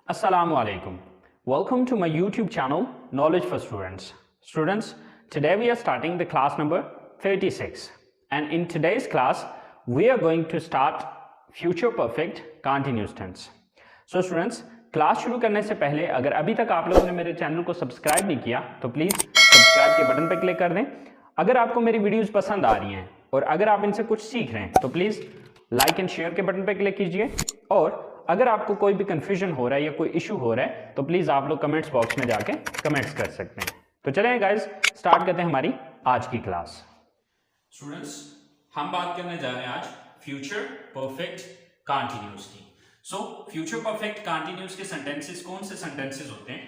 Assalamu alaikum. Welcome to my YouTube channel Knowledge for Students. Students, today we are starting the class number 36 and in today's class we are going to start future perfect continuous tense. So students, class शुरू करने से पहले अगर अभी तक आप लोगों ने मेरे चैनल को सब्सक्राइब नहीं किया तो प्लीज़ सब्सक्राइब के बटन पर क्लिक कर दें। अगर आपको मेरी वीडियोस पसंद आ रही हैं और अगर आप इनसे कुछ सीख रहे हैं तो प्लीज़ लाइक एंड शेयर के बटन पर क्लिक कीजिए। और अगर आपको कोई भी कंफ्यूजन हो रहा है या कोई इशू हो रहा है तो प्लीज़ आप लोग कमेंट्स बॉक्स में जाके कमेंट्स कर सकते हैं। तो चलें गाइस, स्टार्ट करते हैं हमारी आज की क्लास। स्टूडेंट्स, हम बात करने जा रहे हैं आज फ्यूचर परफेक्ट कंटिन्यूअस की। सो फ्यूचर परफेक्ट कंटिन्यूअस के सेंटेंसेस कौन से सेंटेंसेस होते हैं?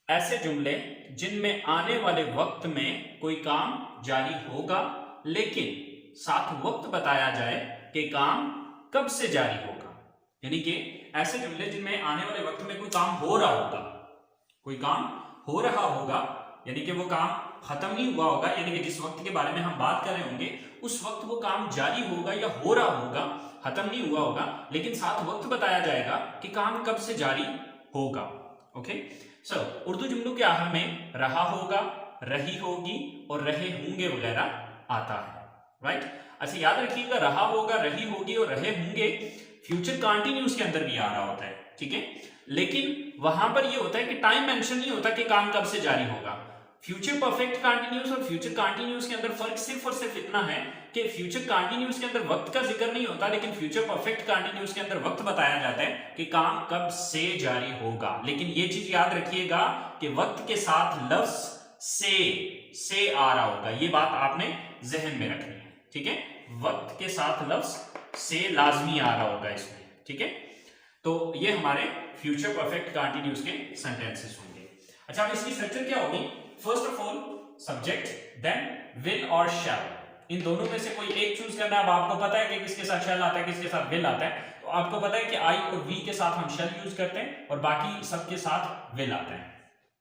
ऐसे जुमले जिनमें आने वाले वक्त में कोई काम जारी होगा लेकिन साथ वक्त बताया जाए कि काम कब से जारी होगा। यानी कि ऐसे जुमले जिनमें आने वाले वक्त में कोई काम हो रहा होगा, कोई काम हो रहा होगा यानी कि वो काम खत्म नहीं हुआ होगा, यानी कि जिस वक्त के बारे में हम बात कर रहे होंगे उस वक्त वो काम जारी होगा या हो रहा होगा, खत्म नहीं हुआ होगा, लेकिन साथ वक्त बताया जाएगा कि काम कब से जारी होगा। ओके, सो उर्दू जुमलों के आखिर में रहा होगा, रही होगी और रहे होंगे वगैरह आता है। राइट, अच्छा याद रखिएगा, रहा होगा, रही होगी और रहे होंगे फ्यूचर कंटिन्यूअस के अंदर भी आ रहा होता है, ठीक है, लेकिन वहां पर ये होता है कि टाइम मेंशन नहीं होता कि काम कब से जारी होगा। फ्यूचर परफेक्ट कंटिन्यूअस और फ्यूचर कंटिन्यूअस के अंदर फर्क सिर्फ और सिर्फ इतना है कि फ्यूचर कंटिन्यूअस के अंदर वक्त का जिक्र नहीं होता, लेकिन फ्यूचर परफेक्ट कंटिन्यूअस के अंदर वक्त बताया जाता है कि काम कब से जारी होगा। लेकिन ये चीज याद रखिएगा कि वक्त के साथ लफ्ज से आ रहा होगा, ये बात आपने जहन में रखनी है, ठीक है, वक्त के साथ लफ्ज से लाजमी आ रहा होगा इसमें, ठीक है। तो ये हमारे फ्यूचर परफेक्ट कंटिन्यूअस के सेंटेंसेस होंगे। अच्छा, अब इसकी स्ट्रक्चर क्या होगी? First of all subject, then will और शैल, इन दोनों में से कोई एक चूज करना है। अब आपको पता है कि किसके साथ शैल आता है, किसके साथ विल आता है, तो आपको पता है कि आई और वी के साथ हम शैल यूज करते हैं और बाकी सबके साथ विल आता है।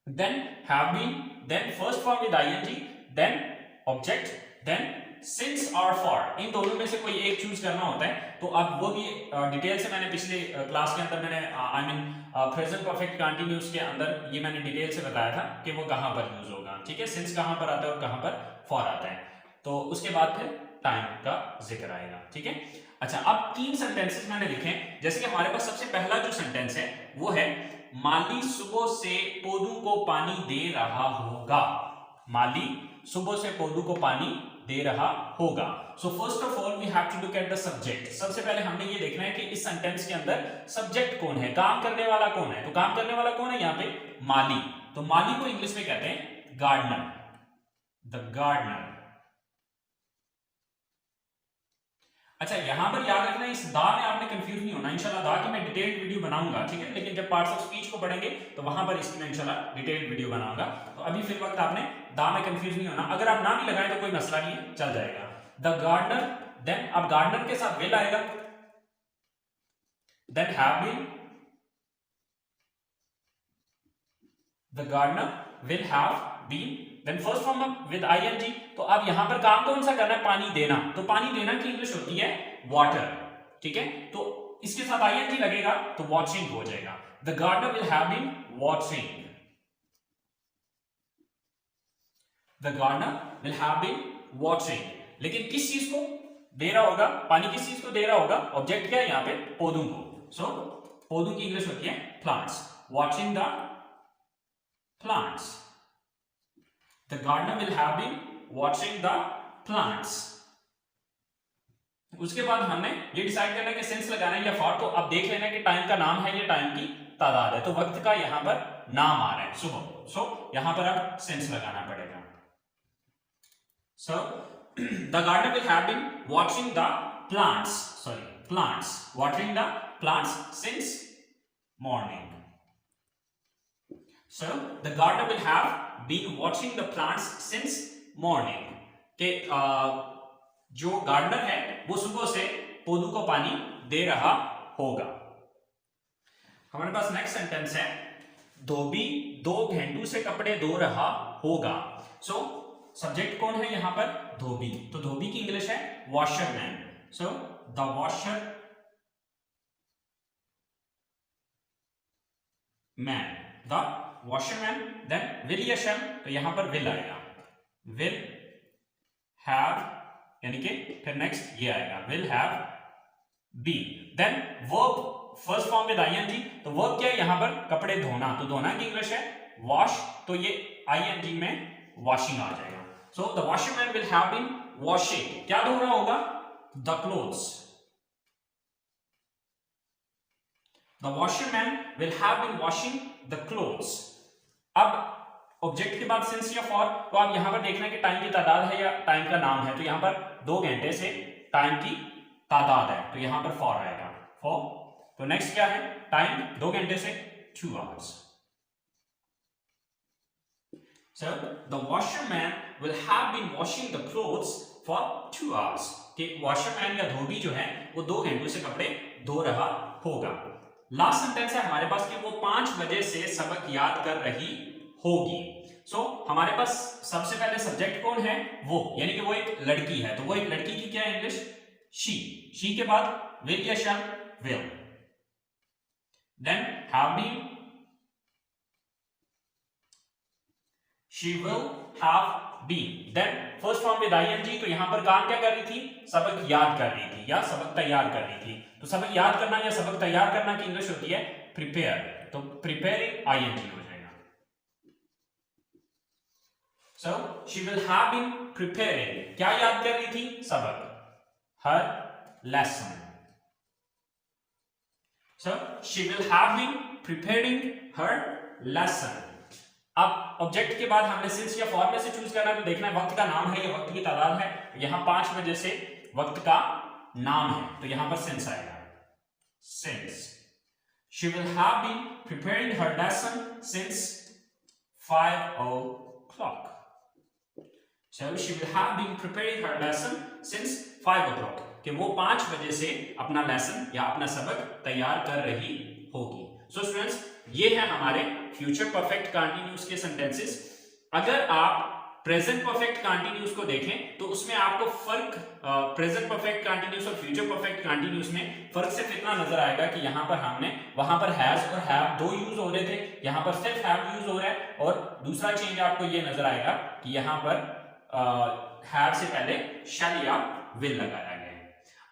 Then have been, then first form with ING, then object, then since और फॉर, इन दोनों में से कोई एक चूज करना होता है। तो अब वो भी डिटेल से मैंने पिछले क्लास के अंदर मैंने I mean present perfect continuous के अंदर ये मैंने डिटेल से बताया था कि वो कहां पर यूज होगा, ठीक है, सिंस कहां पर आता है और कहां पर फॉर आता है, तो उसके बाद फिर टाइम का जिक्र आएगा, ठीक है। अच्छा, अब तीन सेंटेंसेस मैंने लिखे, जैसे कि हमारे पास सबसे पहला जो सेंटेंस है वो है माली सुबह से पौधों को पानी दे रहा होगा। माली सुबह से पौधों को पानी दे रहा होगा। So first of all we have to look at the subject. सबसे पहले हमने ये देखना है कि इस सेंटेंस के अंदर सब्जेक्ट कौन है, काम करने वाला कौन है। तो काम करने वाला कौन है यहाँ पे? माली। तो माली को इंग्लिश में कहते हैं गार्डनर, द गार्डनर। अच्छा, यहां पर याद रखना, इस दा में आपने कंफ्यूज नहीं होना। इंशाल्लाह दा की मैं डिटेल्ड वीडियो बनाऊंगा, ठीक है, लेकिन जब पार्ट्स ऑफ स्पीच को पढ़ेंगे तो वहां पर इसकी मैं इंशाल्लाह डिटेल्ड वीडियो बनाऊंगा। तो अभी फिर वक्त आपने दा में कंफ्यूज नहीं होना। अगर आप ना भी लगाए तो कोई मसला नहीं है, चल जाएगा। द गार्डनर, देन अब गार्डनर के साथ विल आएगा, then have been, the gardener will have been, then first form with ING. तो अब यहां पर काम कौन सा करना है? पानी देना। तो पानी देना की इंग्लिश होती है वाटर, ठीक है, तो इसके साथ आईएनजी लगेगा तो वॉचिंग हो जाएगा। The gardener will have been watching, the gardener will have been watching. लेकिन किस चीज को दे रहा होगा? पानी किस चीज को दे रहा होगा? ऑब्जेक्ट क्या है यहाँ पे? पौधों को। सो पौधों की इंग्लिश होती है plants, watching the plants. The gardener will have been watching the plants. उसके बाद हमने ये डिसाइड करना है कि सेंस लगाना है या फॉर। तो अब देख लेना कि टाइम का नाम है या टाइम की तादाद है। तो वक्त का यहां पर नाम आ रहा है सुबह, सो यहां पर अब सेंस लगाना पड़ेगा। So the gardener will have been watching the plants, watering the plants since morning. So the gardener will have been watching the plants since morning. के जो गार्डनर है वो सुबह से पौधों को पानी दे रहा होगा। हमारे पास नेक्स्ट सेंटेंस है, धोबी 2 घंटों से कपड़े धो रहा होगा। सो सब्जेक्ट कौन है यहां पर? धोबी। तो धोबी की इंग्लिश है washerman. So the washer man, the washerman, then will या शैल, तो यहां पर विल आएगा, विल हैव, यानी कि फिर नेक्स्ट ये आएगा will have been. Then verb first form with ING, तो वर्ब क्या है यहां पर कपड़े धोना, तो धोना की इंग्लिश है वॉश, तो ये आईएनजी में वॉशिंग आ जाएगा। So the washerman will have been washing, क्या धो रहा होगा, the clothes, the washerman will have been washing the clothes. अब ऑब्जेक्ट के बाद सिंस या फॉर, तो आप यहां पर देखना कि टाइम की तादाद है या टाइम का नाम है, तो यहां पर 2 घंटे से टाइम की तादाद है, तो यहां पर फॉर आएगा, फॉर। तो नेक्स्ट क्या है, टाइम 2 घंटे से 2 hours। So the washerman will have been washing the clothes for 2 hours। कि वॉशरमैन या धोबी जो है वो 2 घंटों से कपड़े धो रहा होगा। लास्ट सेंटेंस है हमारे पास कि वो 5 बजे से सबक याद कर रही होगी। सो हमारे पास सबसे पहले सब्जेक्ट कौन है, वो, यानी कि वो एक लड़की है, तो वो एक लड़की की क्या है इंग्लिश, शी के बाद विल या shall, will, then have been, she will have been, then first form with ING, तो यहां पर काम क्या कर रही थी, सबक याद कर रही थी या सबक तैयार कर रही थी। तो सबक याद करना या सबक तैयार करना की इंग्लिश होती है प्रिपेयर, तो प्रिपेयरिंग आईएनजी हो जाएगा। So she will have been preparing, क्या याद कर रही थी, सबक, her lesson। So she will have been preparing her lesson। अब ऑब्जेक्ट के बाद हमने सिंस या फॉर में से चूज करना है, तो देखना है वक्त का नाम है या वक्त की तादाद है, यहां 5 बजे से वक्त का नाम है, तो यहां पर सिंस आएगा, since। She will have been preparing her lesson since 5 o'clock। So she will have been preparing her lesson since 5 o'clock, कि वो 5 बजे से अपना लेसन या अपना सबक तैयार कर रही होगी। सो स्टूडेंट्स, ये है हमारे फ्यूचर परफेक्ट कंटीन्यूअस के सेंटेंसेस। अगर आप प्रेजेंट परफेक्ट कंटीन्यूअस को देखें तो उसमें आपको फर्क प्रेजेंट परफेक्ट कंटीन्यूअस और फ्यूचर परफेक्ट कंटीन्यूअस में फर्क सिर्फ इतना नजर आएगा कि यहाँ पर हमने वहां पर हैज और हैव 2 यूज हो रहे थे, यहाँ पर सिर्फ हैव यूज हो रहा है, और दूसरा चेंज आपको ये नजर आएगा कि यहाँ पर हैव से पहले शैल या विल लगाया गया है।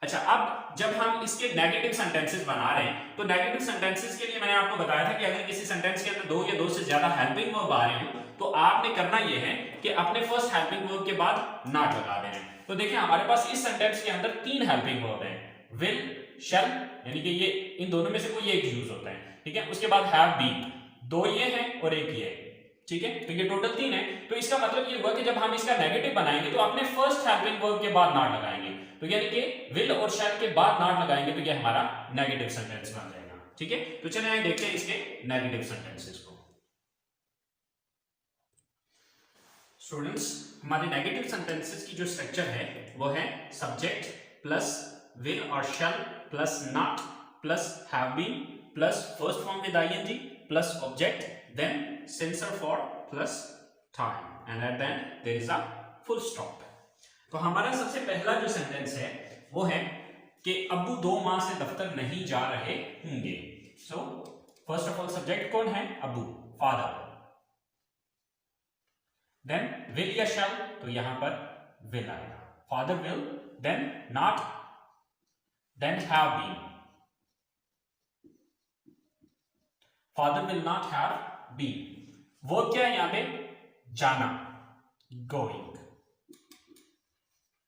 अच्छा, अब जब हम इसके नेगेटिव सेंटेंसेस बना रहे हैं, तो नेगेटिव सेंटेंसेस के लिए मैंने आपको बताया था कि अगर किसी सेंटेंस के अंदर 2 या 2 से ज्यादा हेल्पिंग वर्ब आ रहे हो, तो आपने करना यह है कि अपने फर्स्ट हेल्पिंग वर्ब के बाद नॉट लगा देना है। तो देखिए हमारे पास इस सेंटेंस के अंदर 3 हेल्पिंग वर्ब हैं, विल, शैल, यानी कि ये इन दोनों में से कोई एक यूज होता है, ठीक है। उसके बाद हैव बीन, 2 ये हैं और 1 ये है, ठीक है, तो ये टोटल 3 है। तो इसका मतलब ये हुआ कि जब हम इसका नेगेटिव बनाएंगे तो अपने फर्स्ट हेल्पिंग वर्ब के बाद नॉट लगाएंगे, तो यानी कि विल और शैल के बाद नॉट लगाएंगे, तो ये हमारा नेगेटिव सेंटेंस बन जाएगा, ठीक है। तो चलिए आइए देखते हैं इसके नेगेटिव सेंटेंसेस को। स्टूडेंट्स, हमारे नेगेटिव सेंटेंसेस की जो स्ट्रक्चर है वो है सब्जेक्ट प्लस विल और shall plus not plus have been plus first form with ING plus object then since or for plus time and at the end there is a full stop। तो हमारा सबसे पहला जो sentence है वो है कि अब्बू 2 माह से दफ्तर नहीं जा रहे होंगे। सो फर्स्ट ऑफ ऑल सब्जेक्ट कौन है, अब्बू, फादर, देन विल या शैल, तो यहां पर विल आएगा, father will, then not, then have been, father will not have been. वो क्या है यहां पे, जाना, गोइंग,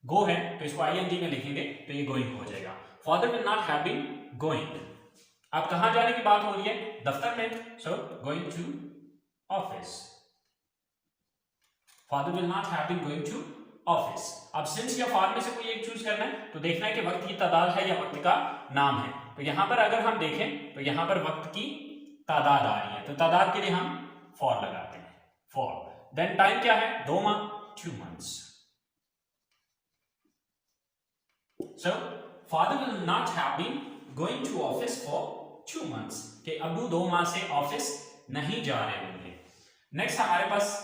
गो है तो इसको आईएनजी में लिखेंगे तो ये गोइंग हो जाएगा। Father will not have been going, अब कहां जाने की बात हो रही है, दफ्तर में, so going to office, father will not have been going to office. अब सिंस या फॉर में से कोई एक चूज करना है, तो देखना है कि वक्त की तादाद है या वक्त का नाम है। तो यहां पर अगर हम देखें तो यहां पर वक्त की तादाद आ रही है, तो तादाद के लिए हम फॉर लगाते हैं, फॉर, देन टाइम क्या है, 2 माह, 2 months। So father will not have been going to office for 2 months, कि अब्बू 2 माह से ऑफिस नहीं जा रहे होंगे। नेक्स्ट हमारे पास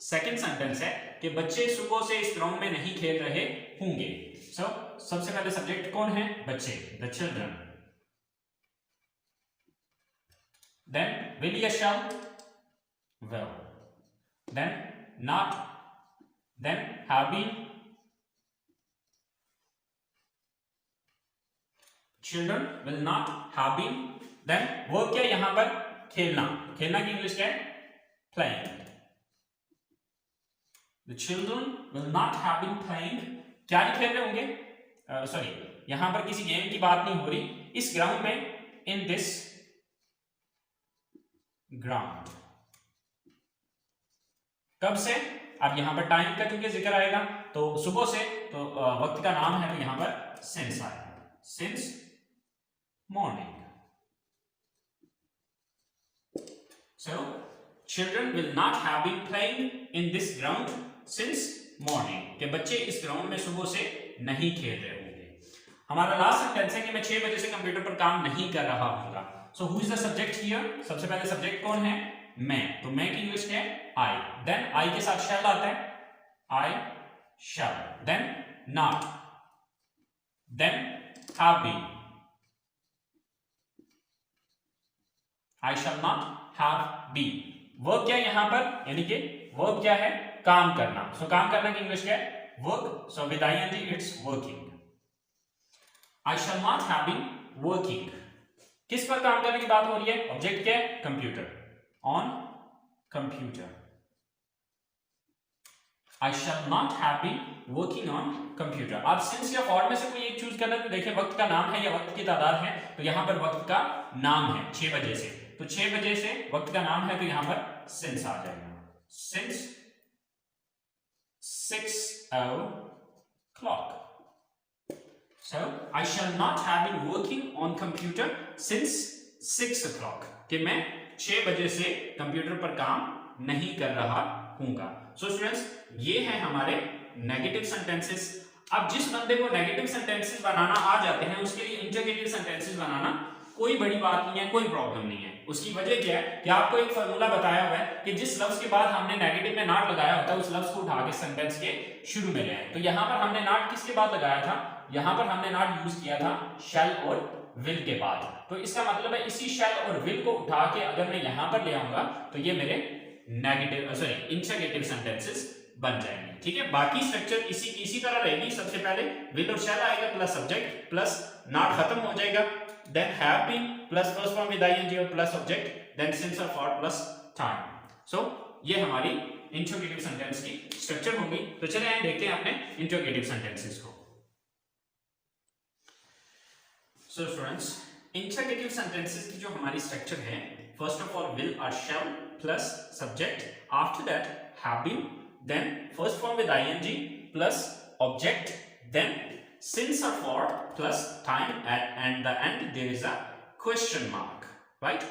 सेकंड सेंटेंस है कि बच्चे सुबह से इस ग्राउंड में नहीं खेल रहे होंगे। So सबसे पहले सब्जेक्ट कौन है, बच्चे, the children, then will या shall, will, then not, then have been, children will not have been, then verb क्या यहां पर खेलना, खेलना की इंग्लिश क्या है, playing. The children will not have been playing, क्या नहीं खेल रहे होंगे, सॉरी यहां पर किसी गेम की बात नहीं हो रही, इस ग्राउंड में, इन दिस ग्राउंड, कब से, अब यहां पर टाइम का क्योंकि जिक्र आएगा तो सुबह से, तो वक्त का नाम है तो यहां पर सिंस आएगा, since morning. So children will not have been playing in this ground since morning, के बच्चे इस ग्राउंड में सुबह से नहीं खेल रहे होंगे. हमारा लास्ट सेंटेंस है कि मैं 6 बजे से कंप्यूटर पर काम नहीं कर रहा हूंगा. So who is the subject here, सबसे पहले सब्जेक्ट कौन है, मैं, तो मैं की इंग्लिश क्या है, आई. देन आई के साथ शैल आता है, I shall, then not, then have been, I shall not have been. Verb क्या है यहां पर, यानी कि वर्ब क्या है, काम करना. सो काम करना की इंग्लिश क्या है, work. So with ING it's working. I shall not have been working. किस पर काम करने की बात हो रही है, ऑब्जेक्ट क्या है, computer, on computer. I shall not have been working on computer. आप सिंस या फॉर में से कोई एक चूज करना, तो देखिए वक्त का नाम है या वक्त की तादाद है, तो यहां पर वक्त का नाम है 6 बजे से, तो 6 बजे से वक्त का नाम है तो यहां पर सिंस आ जाएगा, since 6 o'clock. So I shall not have been working on computer since 6 o'clock. कि मैं 6 बजे से कंप्यूटर पर काम नहीं कर रहा हूंगा. सो स्टूडेंट्स ये है हमारे नेगेटिव सेंटेंसेस. अब जिस बंदे को नेगेटिव सेंटेंसेस बनाना आ जाते हैं उसके लिए इंटरगेटिव सेंटेंसेस बनाना कोई बड़ी बात नहीं है, कोई प्रॉब्लम नहीं है. उसकी वजह क्या है कि आपको एक फार्मूला बताया हुआ है कि जिस लफ्ज के बाद हमने नेगेटिव में नॉट लगाया होता है उस लफ्ज को उठा के सेंटेंस के शुरू में ले आए. तो यहां पर हमने नॉट किसके बाद लगाया था, यहां पर हमने नॉट यूज किया था शैल और विल के बाद. तो इसका मतलब है इसी शैल और विल को उठा के अगर मैं यहां पर ले आऊंगा तो ये मेरे नेगेटिव सॉरी इंटरगेटिव सेंटेंसेस बन जाएंगे. ठीक है, बाकी स्ट्रक्चर इसी तरह रहेगी. सबसे पहले विल और शैल आएगा प्लस सब्जेक्ट प्लस नॉट खत्म हो जाएगा, then have been plus first form with ing और plus object, then since or for plus time. So ये हमारी इंटरोगेटिव सेंटेंस की स्ट्रक्चर होगी. तो चलिए आइए देखते हैं अपने इंटरोगेटिव सेंटेंसेस को. So students इंटरोगेटिव सेंटेंसेस की जो हमारी स्ट्रक्चर है, फर्स्ट ऑफ ऑल will और shall plus subject, after that have been, then first form with ing plus object, then since or for plus time, and the end there is a question mark, right?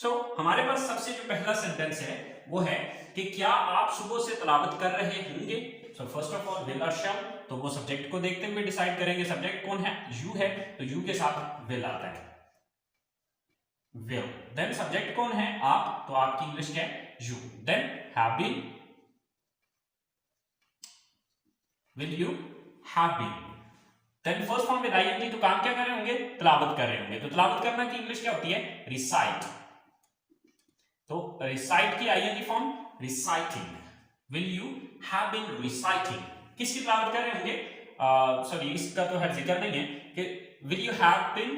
So हमारे पास सबसे जो पहला sentence है वो है कि क्या आप सुबह से तिलावत कर रहे होंगे. So first of all will और shall, तो वो सब्जेक्ट को देखते हुए डिसाइड करेंगे. सब्जेक्ट कौन है, you है, तो you के साथ will आता है, will. then सब्जेक्ट कौन है, आप, तो आपकी इंग्लिश क्या है, you. then have been, will you have been. Then first form with ing, तो काम क्या कर रहे होंगे, तिलावत कर रहे होंगे. तो तिलावत करना की इंग्लिश क्या होती है, रिसाइट. तो रिसाइट की ing form reciting. Will you have been reciting, किसकी तिलावत कर रहे होंगे, सॉरी इसका तो हर जिक्र नहीं है कि will you have been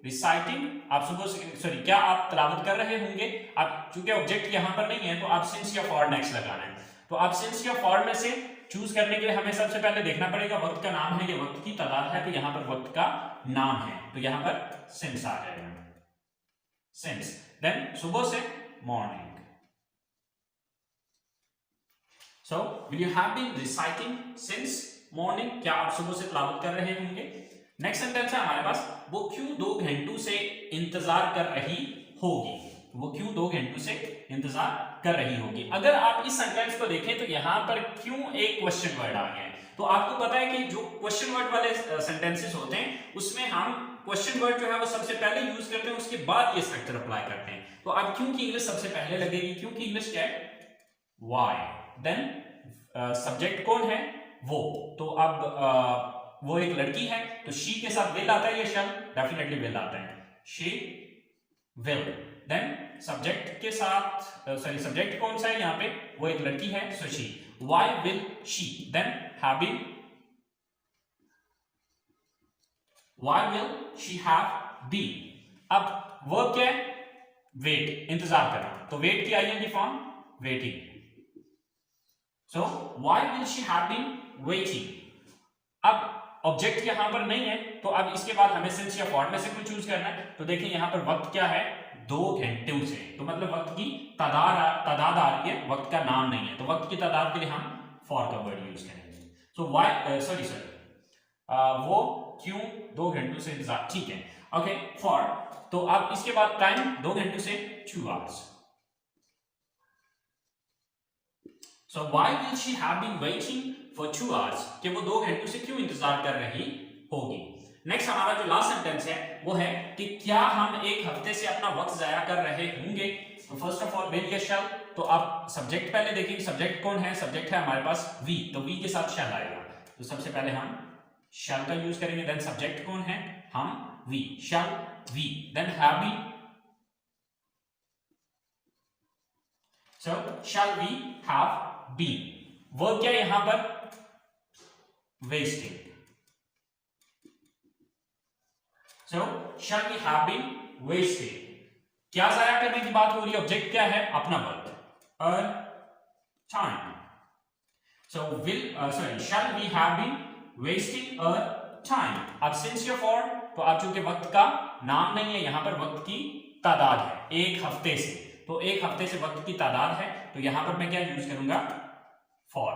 reciting. आप सुबह से सॉरी क्या आप तिलावत कर रहे होंगे. आप चूंकि ऑब्जेक्ट यहां पर नहीं है तो आप सिंस या फॉर नेक्स्ट लगाना है. तो आप सिंस या फॉर में से चूज करने के लिए हमें सबसे पहले देखना पड़ेगा वक्त का नाम है, ये वक्त की तादाद है, तो यहां पर वक्त का नाम है, तो यहां पर सिंस आ जाएगा, सिंस. देन सुबह से morning. So will you have been reciting since morning, क्या आप सुबह से तिलावत कर रहे होंगे. नेक्स्ट सेंटेंस है हमारे पास, वो क्यों 2 घंटों से इंतजार कर रही होगी. वो क्यों 2 घंटों से इंतजार कर रही होगी. अगर आप इस सेंटेंस को देखें तो यहां पर क्यों एक क्वेश्चन वर्ड आ गया है. तो आपको पता है कि जो क्वेश्चन वर्ड वाले सेंटेंसेस होते हैं उसमें हम क्वेश्चन वर्ड जो है वो सबसे पहले यूज करते हैं, उसके बाद ये स्ट्रक्चर अप्लाई करते हैं. तो अब क्यों की इंग्लिश सबसे पहले लगेगी, क्यों की इंग्लिश क्या है, why. देन सब्जेक्ट कौन है, वो. तो अब वो एक लड़की है तो शी के साथ विल आता है या शैल, डेफिनेटली विल आता है, शी विल. देन सब्जेक्ट के साथ सॉरी सब्जेक्ट कौन सा है यहाँ पे, वो एक लड़की है, so she, why will she then having, why will she have been. अब वर्ब क्या है, वेट, इंतजार करना, तो वेट की ING form waiting, so why will she have been waiting. अब ऑब्जेक्ट यहां पर नहीं है, तो अब इसके बाद हमें सिंस या फॉर में से कोई चूज करना है, तो देखिए यहां पर वक्त क्या है, 2 घंटों से, तो मतलब वक्त की तादाद आ रही है, वक्त का नाम नहीं है, तो वक्त की तादाद के लिए हम फॉर का वर्ड यूज करेंगे। सो व्हाई सॉरी वो क्यों 2 घंटों से इंतजार, ठीक है, ओके फॉर, तो अब इसके बाद टाइम 2 घंटों से 2 hours, so why will she have been waiting for 2 hours, कि वो 2 घंटों से क्यों इंतजार कर रही होगी। नेक्स्ट हमारा जो लास्ट सेंटेंस है वो है कि क्या हम एक हफ्ते से अपना वक्त जाया कर रहे होंगे। तो फर्स्ट ऑफ ऑल विल या शैल, तो आप सब्जेक्ट पहले देखेंगे, सब्जेक्ट कौन है, सब्जेक्ट है हमारे पास वी, तो वी के साथ शैल आएगा, तो सबसे पहले हम शैल का यूज करेंगे, देन सब्जेक्ट कौन है, हम we, shall we, then have been, so shall we have been. Verb क्या है यहां पर, wasting, so shall we have been wasting, क्या जाया करने की बात हो रही है, ऑब्जेक्ट क्या है, अपना वक्त, a time, so will sorry shall we have been wasting a time. अब सिंस या फॉर, तो अब चूंकि वक्त का नाम नहीं है, यहां पर वक्त की तादाद है, एक हफ्ते से, तो एक हफ्ते से वक्त की तादाद है, तो यहां पर मैं क्या यूज करूंगा, फॉर।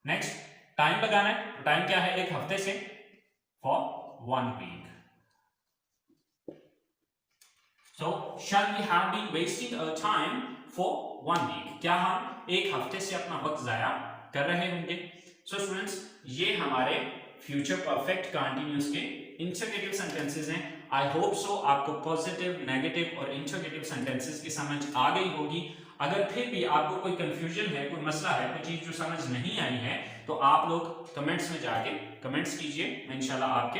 नेक्स्ट टाइम लगाना है, तो टाइम क्या है, एक हफ्ते से, for 1 week, so shall we have been wasting a time for 1 week, क्या हम एक हफ्ते से अपना वक्त जाया कर रहे होंगे। सो स्टूडेंट्स, ये हमारे फ्यूचर परफेक्ट कंटीन्यूअस के इंटरोगेटिव सेंटेंसेस हैं। आई होप सो आपको पॉजिटिव, नेगेटिव और इंटरोगेटिव सेंटेंसेस की समझ आ गई होगी। अगर फिर भी आपको कोई कंफ्यूजन है, कोई मसला है, कोई चीज जो समझ नहीं आई है, तो आप लोग कमेंट्स में जाके कमेंट्स कीजिए, मैं इंशाल्लाह आपके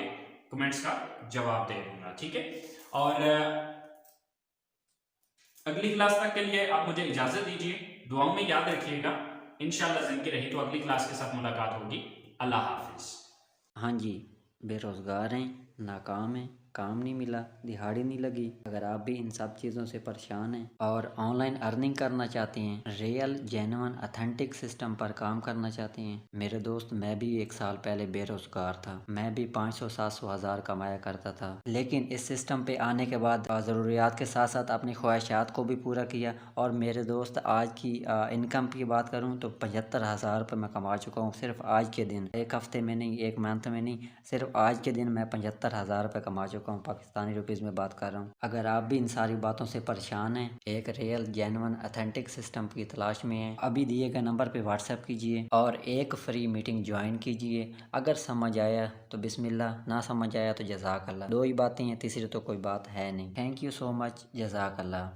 कमेंट्स का जवाब दे दूंगा, ठीक है। और अगली क्लास तक के लिए आप मुझे इजाजत दीजिए, दुआओं में याद रखिएगा, इंशाल्लाह जिंदगी रही तो अगली क्लास के साथ मुलाकात होगी। अल्लाह हाफिज। हाँ जी, बेरोज़गार हैं, नाकाम हैं, काम नहीं मिला, दिहाड़ी नहीं लगी। अगर आप भी इन सब चीज़ों से परेशान हैं और ऑनलाइन अर्निंग करना चाहते हैं, रियल जेन्युइन अथेंटिक सिस्टम पर काम करना चाहते हैं, मेरे दोस्त मैं भी 1 साल पहले बेरोज़गार था। मैं भी 500-700 हज़ार कमाया करता था, लेकिन इस सिस्टम पे आने के बाद ज़रूरियात के साथ साथ अपनी ख्वाहिशात को भी पूरा किया। और मेरे दोस्त आज की इनकम की बात करूँ तो 75,000 रुपये मैं कमा चुका हूँ सिर्फ आज के दिन। 1 हफ्ते में नहीं, 1 मंथ में नहीं, सिर्फ आज के दिन मैं 75,000 रुपये कमा चुका हूँ, पाकिस्तानी रुपीज़ में बात कर रहा हूँ। अगर आप भी इन सारी बातों से परेशान हैं, एक रियल जेन्युइन अथेंटिक सिस्टम की तलाश में हैं, अभी दिए गए नंबर पे व्हाट्सएप कीजिए और एक फ्री मीटिंग ज्वाइन कीजिए। अगर समझ आया तो बिस्मिल्लाह, ना समझ आया तो जज़ाकल्लाह। 2 ही बातें हैं, तीसरी तो कोई बात है नहीं। थैंक यू सो मच, जज़ाकल्लाह।